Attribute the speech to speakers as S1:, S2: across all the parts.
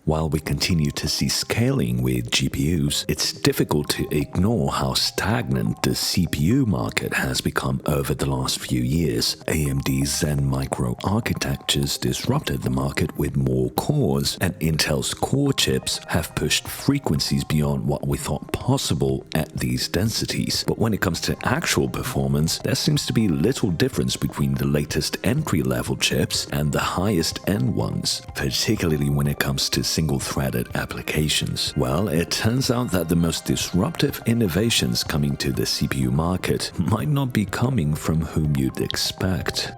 S1: While we continue to see scaling with GPUs, it's difficult to ignore how stagnant the CPU market has become over the last few years. AMD's Zen microarchitectures disrupted the market with more cores, and Intel's core chips have pushed frequencies beyond what we thought possible at these densities. But when it comes to actual performance, there seems to be little difference between the latest entry-level chips and the highest-end ones, particularly when it comes to single-threaded applications. Well, it turns out that the most disruptive innovations coming to the CPU market might not be coming from whom you'd expect.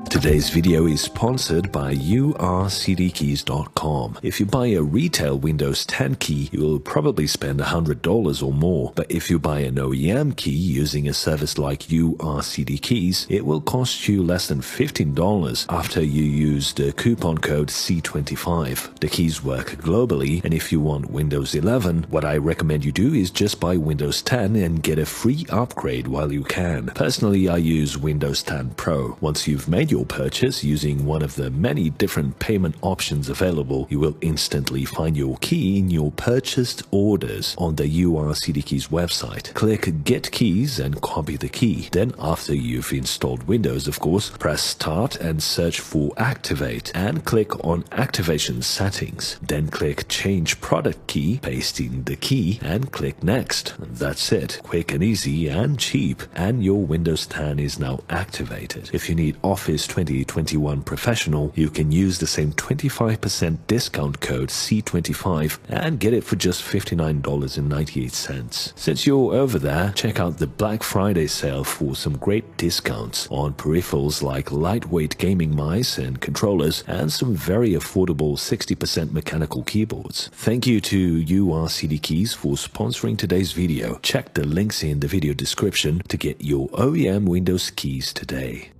S1: Today's video is sponsored by urcdkeys.com. If you buy a retail Windows 10 key, you'll probably spend $100 or more. But if you buy an OEM key using a service like urcdkeys, it will cost you less than $15 after you use the coupon code C25. The keys work globally, and if you want Windows 11, what I recommend you do is just buy Windows 10 and get a free upgrade while you can. Personally, I use Windows 10 Pro. Once you've made your purchase using one of the many different payment options available, you will instantly find your key in your purchased orders on the urcdkeys website. Click Get Keys and copy the key. Then after you've installed Windows, of course, press Start and search for Activate and click on Activation Settings. Then click Change Product Key, paste in the key and click Next. That's it. Quick and easy and cheap, and your Windows 10 is now activated. If you need Office 2021 Professional, you can use the same 25% discount code C25 and get it for just $59.98. Since you're over there, check out the Black Friday sale for some great discounts on peripherals like lightweight gaming mice and controllers and some very affordable 60% mechanical keyboards. Thank you to urcdkeys for sponsoring today's video. Check the links in the video description to get your OEM Windows keys today.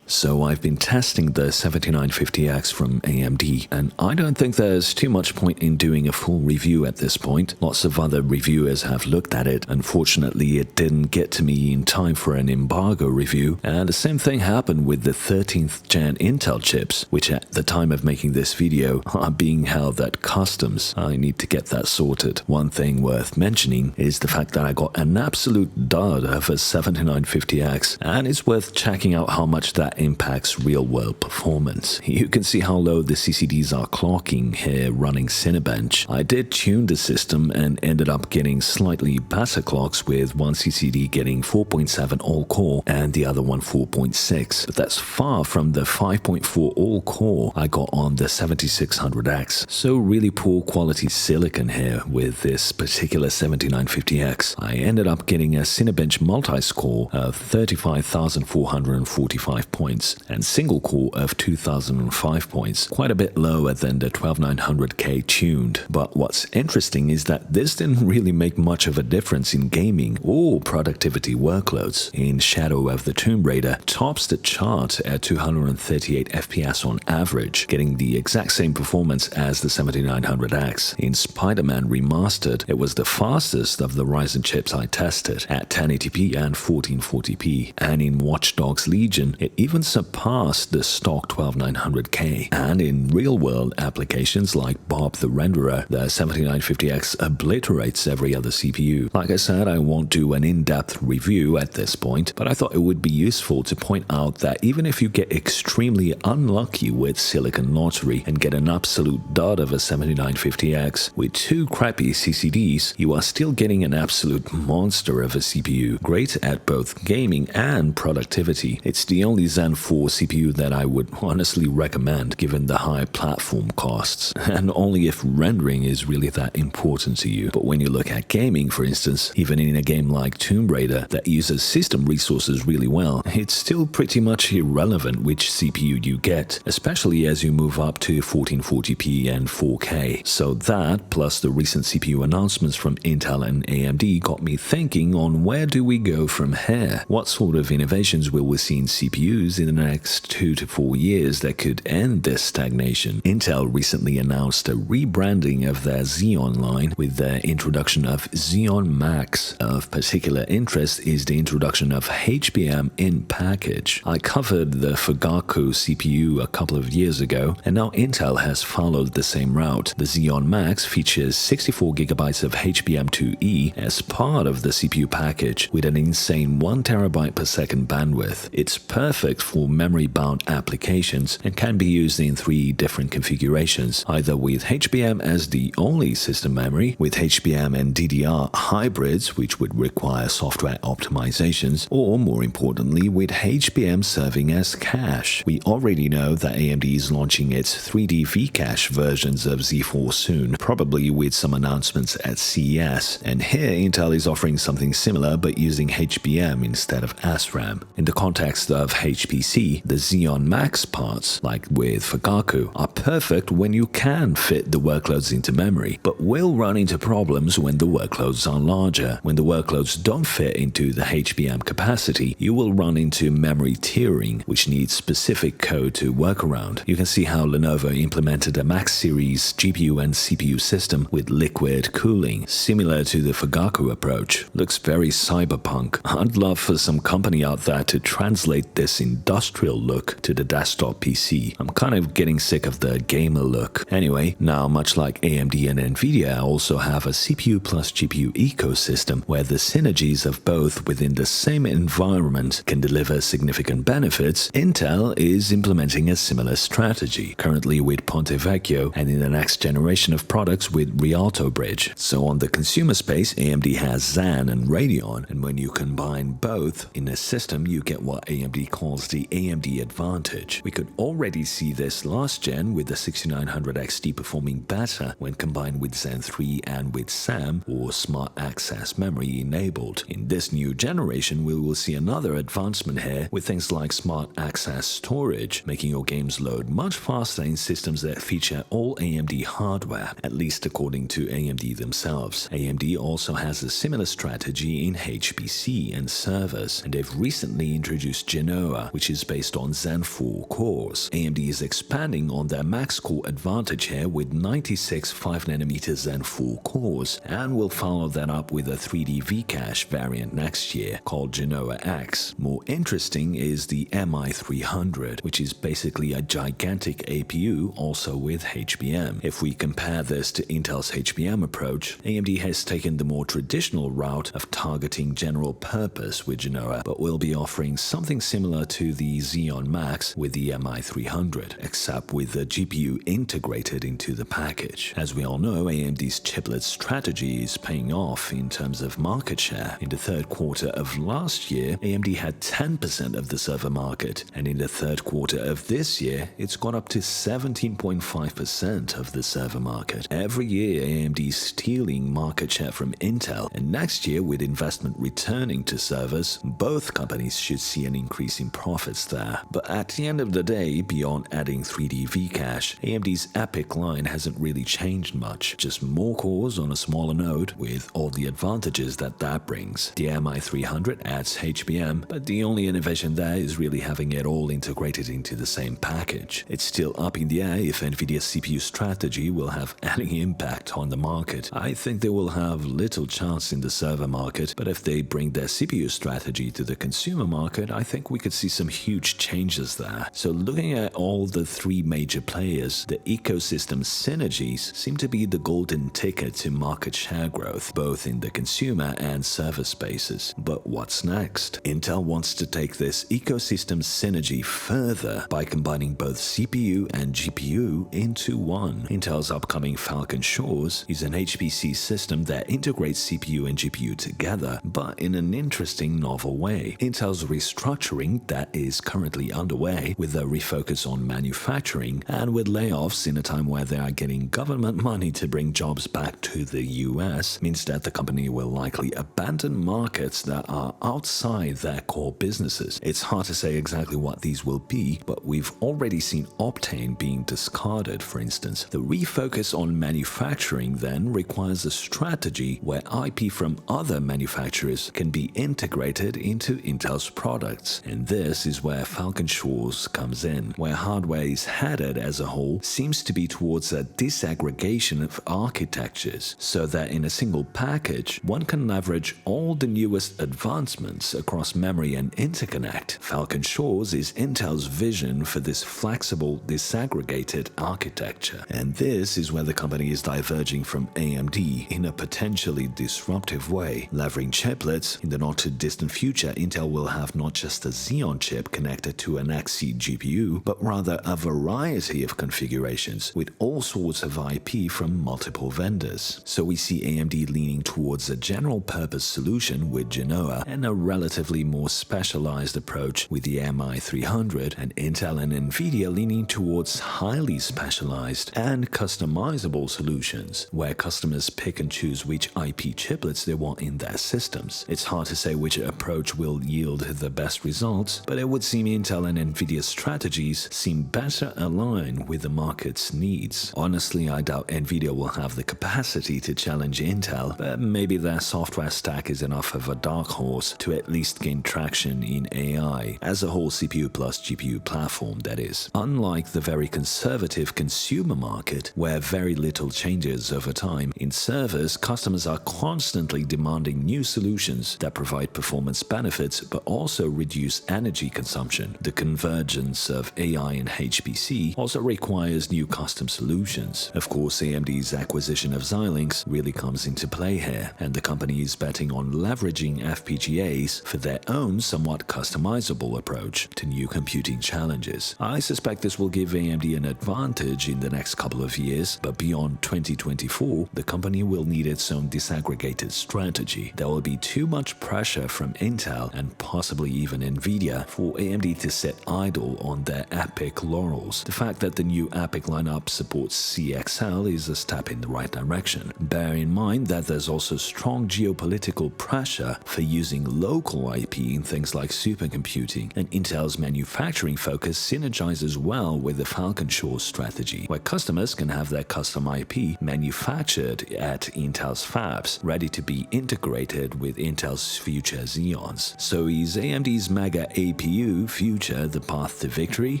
S1: So I've been testing the 7950X from AMD, and I don't think there's too much point in doing a full review at this point. Lots of other reviewers have looked at it. Unfortunately, it didn't get to me in time for an embargo review, and the same thing happened with the 13th gen Intel chips, which at the time of making this video are being held at customs. I need to get that sorted. One thing worth mentioning is the fact that I got an absolute dud of a 7950X, and it's worth checking out how much that impacts real-world performance. You can see how low the CCDs are clocking here running Cinebench. I did tune the system and ended up getting slightly better clocks, with one CCD getting 4.7 all-core and the other one 4.6, but that's far from the 5.4 all-core I got on the 7600X. So really poor quality silicon here with this particular 7950X. I ended up getting a Cinebench multi-score of 35,445 points and single core of 2005 points, quite a bit lower than the 12900K tuned. But what's interesting is that this didn't really make much of a difference in gaming or productivity workloads. In Shadow of the Tomb Raider tops the chart at 238 FPS on average, getting the exact same performance as the 7900X. In Spider-Man Remastered, it was the fastest of the Ryzen chips I tested at 1080p and 1440p, and in Watch Dogs Legion, it even surpassed the stock 12900K. And in real-world applications like Bob the Renderer, the 7950X obliterates every other CPU. Like I said, I won't do an in-depth review at this point, but I thought it would be useful to point out that even if you get extremely unlucky with Silicon Lottery and get an absolute dud of a 7950X with two crappy CCDs, you are still getting an absolute monster of a CPU, great at both gaming and productivity. It's the only Zen 4 CPU that I would honestly recommend given the high platform costs, and only if rendering is really that important to you. But when you look at gaming, for instance, even in a game like Tomb Raider that uses system resources really well, it's still pretty much irrelevant which CPU you get, especially as you move up to 1440p and 4K. So that, plus the recent CPU announcements from Intel and AMD, got me thinking on where do we go from here? What sort of innovations will we see in CPUs news in the next 2 to 4 years that could end this stagnation. Intel recently announced a rebranding of their Xeon line with the introduction of Xeon Max. Of particular interest is the introduction of HBM in package. I covered the Fugaku CPU a couple of years ago, and now Intel has followed the same route. The Xeon Max features 64GB of HBM2E as part of the CPU package with an insane 1TB per second bandwidth. It's perfect for memory-bound applications and can be used in 3 different configurations, either with HBM as the only system memory, with HBM and DDR hybrids, which would require software optimizations, or more importantly, with HBM serving as cache. We already know that AMD is launching its 3D V-cache versions of Z4 soon, probably with some announcements at CES, and here Intel is offering something similar but using HBM instead of SRAM. In the context of HPC, the Xeon Max parts, like with Fugaku, are perfect when you can fit the workloads into memory, but will run into problems when the workloads are larger. When the workloads don't fit into the HBM capacity, you will run into memory tiering, which needs specific code to work around. You can see how Lenovo implemented a Max series GPU and CPU system with liquid cooling, similar to the Fugaku approach. Looks very cyberpunk. I'd love for some company out there to translate this industrial look to the desktop PC. I'm kind of getting sick of the gamer look. Anyway, now much like AMD and Nvidia also have a CPU plus GPU ecosystem where the synergies of both within the same environment can deliver significant benefits, Intel is implementing a similar strategy, currently with Ponte Vecchio and in the next generation of products with Rialto Bridge. So on the consumer space, AMD has Zen and Radeon, and when you combine both in a system, you get what AMD calls the AMD advantage. We could already see this last gen with the 6900 XT performing better when combined with Zen 3 and with SAM, or Smart Access Memory, enabled. In this new generation, we will see another advancement here with things like Smart Access Storage, making your games load much faster in systems that feature all AMD hardware, at least according to AMD themselves. AMD also has a similar strategy in HPC and servers, and they've recently introduced Genoa, which is based on Zen 4 cores. AMD is expanding on their max core advantage here with 96 5nm Zen 4 cores, and will follow that up with a 3D V-cache variant next year called Genoa X. More interesting is the MI300, which is basically a gigantic APU also with HBM. If we compare this to Intel's HBM approach, AMD has taken the more traditional route of targeting general purpose with Genoa, but will be offering something similar to the Xeon Max with the MI300, except with the GPU integrated into the package. As we all know, AMD's chiplet strategy is paying off in terms of market share. In the third quarter of last year, AMD had 10% of the server market, and in the third quarter of this year, it's gone up to 17.5% of the server market. Every year, AMD is stealing market share from Intel, and next year, with investment returning to servers, both companies should see an increase in profits there. But at the end of the day, beyond adding 3D V-cache, AMD's EPYC line hasn't really changed much, just more cores on a smaller node with all the advantages that brings. The MI300 adds HBM, but the only innovation there is really having it all integrated into the same package. It's still up in the air if Nvidia's CPU strategy will have any impact on the market. I think they will have little chance in the server market, but if they bring their CPU strategy to the consumer market, I think we could see some huge changes there. So looking at all the 3 major players, the ecosystem synergies seem to be the golden ticket to market share growth, both in the consumer and server spaces. But what's next? Intel wants to take this ecosystem synergy further by combining both CPU and GPU into one. Intel's upcoming Falcon Shores is an HPC system that integrates CPU and GPU together, but in an interesting novel way. Intel's restructuring that is currently underway, with a refocus on manufacturing and with layoffs in a time where they are getting government money to bring jobs back to the US, means that the company will likely abandon markets that are outside their core businesses. It's hard to say exactly what these will be, but we've already seen Optane being discarded, for instance. The refocus on manufacturing then requires a strategy where IP from other manufacturers can be integrated into Intel's products, and this this is where Falcon Shores comes in, where hardware is headed as a whole seems to be towards a disaggregation of architectures, so that in a single package, one can leverage all the newest advancements across memory and interconnect. Falcon Shores is Intel's vision for this flexible, disaggregated architecture. And this is where the company is diverging from AMD in a potentially disruptive way. Leveraging chiplets, in the not-too-distant future, Intel will have not just a Xeon chip connected to an Xe GPU, but rather a variety of configurations with all sorts of IP from multiple vendors. So we see AMD leaning towards a general-purpose solution with Genoa and a relatively more specialized approach with the MI300, and Intel and Nvidia leaning towards highly specialized and customizable solutions, where customers pick and choose which IP chiplets they want in their systems. It's hard to say which approach will yield the best results, but it would seem Intel and Nvidia's strategies seem better aligned with the market's needs. Honestly, I doubt Nvidia will have the capacity to challenge Intel, but maybe their software stack is enough of a dark horse to at least gain traction in AI, as a whole CPU plus GPU platform, that is. Unlike the very conservative consumer market, where very little changes over time, in servers, customers are constantly demanding new solutions that provide performance benefits but also reduce energy consumption. The convergence of AI and HPC also requires new custom solutions. Of course, AMD's acquisition of Xilinx really comes into play here, and the company is betting on leveraging FPGAs for their own somewhat customizable approach to new computing challenges. I suspect this will give AMD an advantage in the next couple of years, but beyond 2024, the company will need its own disaggregated strategy. There will be too much pressure from Intel and possibly even Nvidia for AMD to sit idle on their EPYC laurels. The fact that the new EPYC lineup supports CXL is a step in the right direction. Bear in mind that there's also strong geopolitical pressure for using local IP in things like supercomputing, and Intel's manufacturing focus synergizes well with the Falcon Shores strategy, where customers can have their custom IP manufactured at Intel's fabs, ready to be integrated with Intel's future Xeons. So is AMD's mega APU future the path to victory?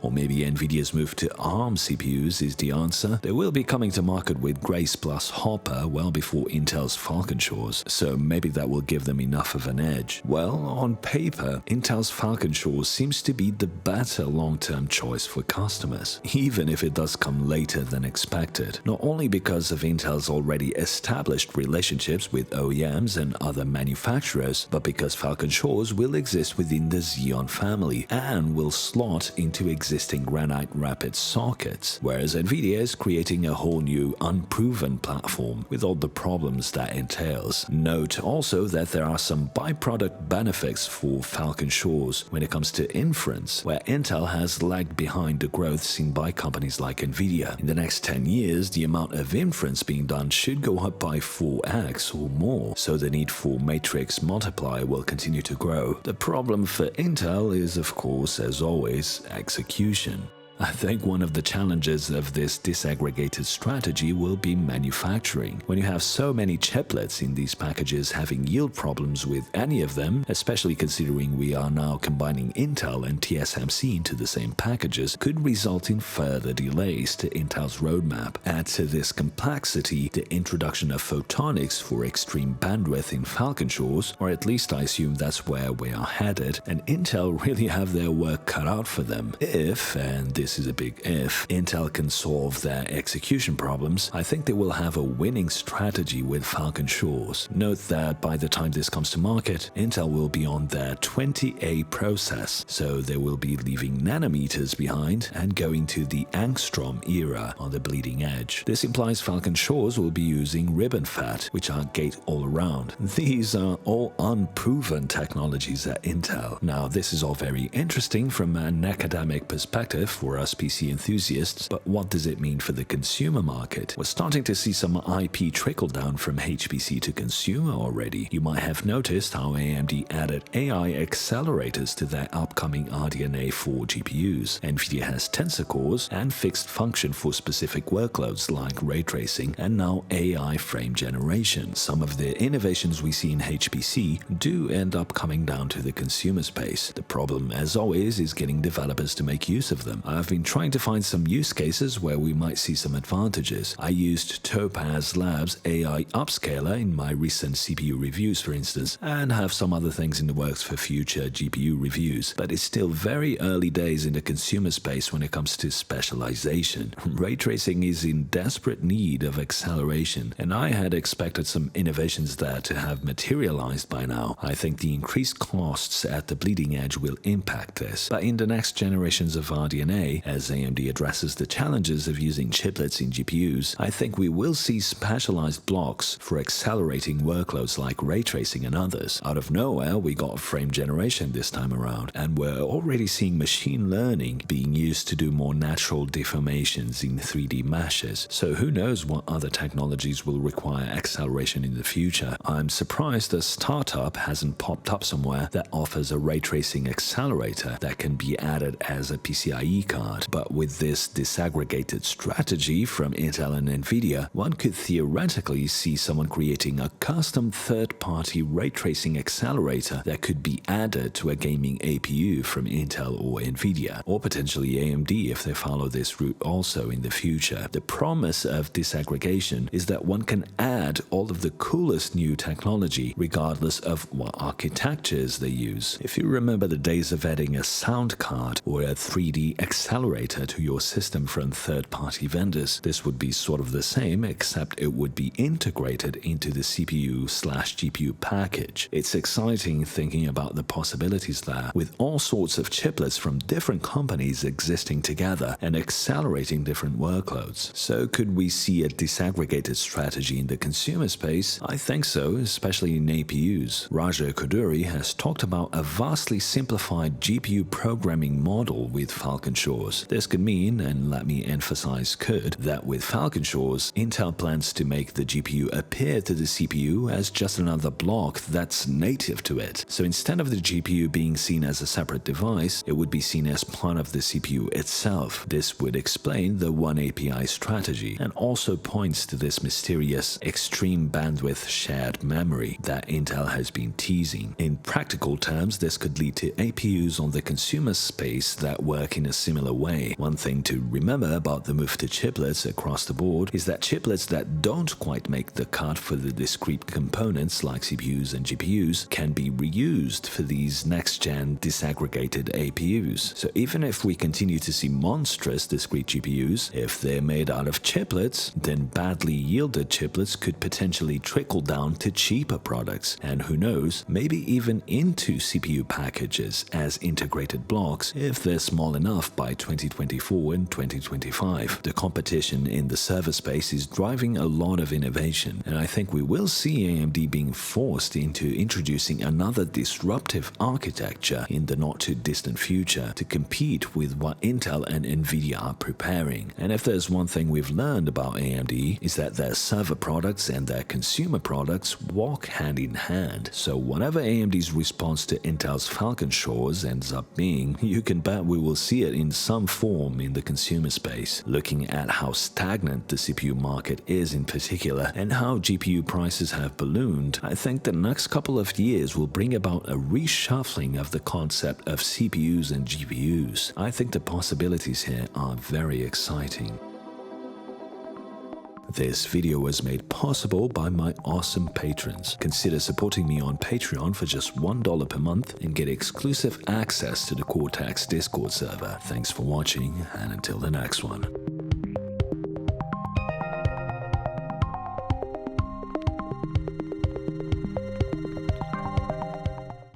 S1: Or maybe Nvidia's move to ARM CPUs is the answer? They will be coming to market with Grace plus Hopper well before Intel's Falcon Shores, so maybe that will give them enough of an edge. Well, on paper, Intel's Falcon Shores seems to be the better long-term choice for customers, even if it does come later than expected. Not only because of Intel's already established relationships with OEMs and other manufacturers, but because Falcon Shores will exist within the Xeon family and will slot into existing Granite Rapids sockets, whereas Nvidia is creating a whole new unproven platform with all the problems that entails. Note also that there are some byproduct benefits for Falcon Shores when it comes to inference, where Intel has lagged behind the growth seen by companies like Nvidia. In the next 10 years, the amount of inference being done should go up by 4x or more, so the need for matrix multiply will continue to grow. The problem for Intel is, of course, as always, execution. I think one of the challenges of this disaggregated strategy will be manufacturing. When you have so many chiplets in these packages, having yield problems with any of them, especially considering we are now combining Intel and TSMC into the same packages, could result in further delays to Intel's roadmap. Add to this complexity the introduction of photonics for extreme bandwidth in Falcon Shores, or at least I assume that's where we are headed, and Intel really have their work cut out for them. If, and this is a big if, Intel can solve their execution problems, I think they will have a winning strategy with Falcon Shores. Note that by the time this comes to market, Intel will be on their 20A process, so they will be leaving nanometers behind and going to the angstrom era on the bleeding edge. This implies Falcon Shores will be using ribbon fat, which are gate-all-around. These are all unproven technologies at Intel. Now, this is all very interesting from an academic perspective for for us PC enthusiasts, but what does it mean for the consumer market? We're starting to see some IP trickle down from HPC to consumer already. You might have noticed how AMD added AI accelerators to their upcoming RDNA 4 GPUs. Nvidia has tensor cores and fixed function for specific workloads like ray tracing and now AI frame generation. Some of the innovations we see in HPC do end up coming down to the consumer space. The problem, as always, is getting developers to make use of them. I've been trying to find some use cases where we might see some advantages. I used Topaz Labs AI Upscaler in my recent CPU reviews, for instance, and have some other things in the works for future GPU reviews, but it's still very early days in the consumer space when it comes to specialization. Ray tracing is in desperate need of acceleration, and I had expected some innovations there to have materialized by now. I think the increased costs at the bleeding edge will impact this, but in the next generations of RDNA, as AMD addresses the challenges of using chiplets in GPUs, I think we will see specialized blocks for accelerating workloads like ray tracing and others. Out of nowhere, we got frame generation this time around, and we're already seeing machine learning being used to do more natural deformations in 3D meshes. So who knows what other technologies will require acceleration in the future. I'm surprised a startup hasn't popped up somewhere that offers a ray tracing accelerator that can be added as a PCIe card. But with this disaggregated strategy from Intel and Nvidia, one could theoretically see someone creating a custom third-party ray tracing accelerator that could be added to a gaming APU from Intel or Nvidia, or potentially AMD if they follow this route also in the future. The promise of disaggregation is that one can add all of the coolest new technology regardless of what architectures they use. If you remember the days of adding a sound card or a 3D accelerator to your system from third-party vendors, this would be sort of the same, except it would be integrated into the CPU/GPU package. It's exciting thinking about the possibilities there, with all sorts of chiplets from different companies existing together and accelerating different workloads. So could we see a disaggregated strategy in the consumer space? I think so, especially in APUs. Raja Koduri has talked about a vastly simplified GPU programming model with Falcon Shores. This could mean, and let me emphasize could, that with Falcon Shores, Intel plans to make the GPU appear to the CPU as just another block that's native to it. So instead of the GPU being seen as a separate device, it would be seen as part of the CPU itself. This would explain the one API strategy and also points to this mysterious extreme bandwidth shared memory that Intel has been teasing. In practical terms, this could lead to APUs on the consumer space that work in a similar way. One thing to remember about the move to chiplets across the board is that chiplets that don't quite make the cut for the discrete components like CPUs and GPUs can be reused for these next-gen disaggregated APUs. So even if we continue to see monstrous discrete GPUs, if they're made out of chiplets, then badly yielded chiplets could potentially trickle down to cheaper products, and who knows, maybe even into CPU packages as integrated blocks if they're small enough by 2024 and 2025. The competition in the server space is driving a lot of innovation, and I think we will see AMD being forced into introducing another disruptive architecture in the not-too-distant future to compete with what Intel and Nvidia are preparing. And if there's one thing we've learned about AMD is that their server products and their consumer products walk hand in hand. So whatever AMD's response to Intel's Falcon Shores ends up being, you can bet we will see it in some form in the consumer space. Looking at how stagnant the CPU market is in particular and how GPU prices have ballooned, I think the next couple of years will bring about a reshuffling of the concept of CPUs and GPUs. I think the possibilities here are very exciting. This video was made possible by my awesome patrons. Consider supporting me on Patreon for just $1 per month and get exclusive access to the Cortex Discord server. Thanks for watching, and until the next one.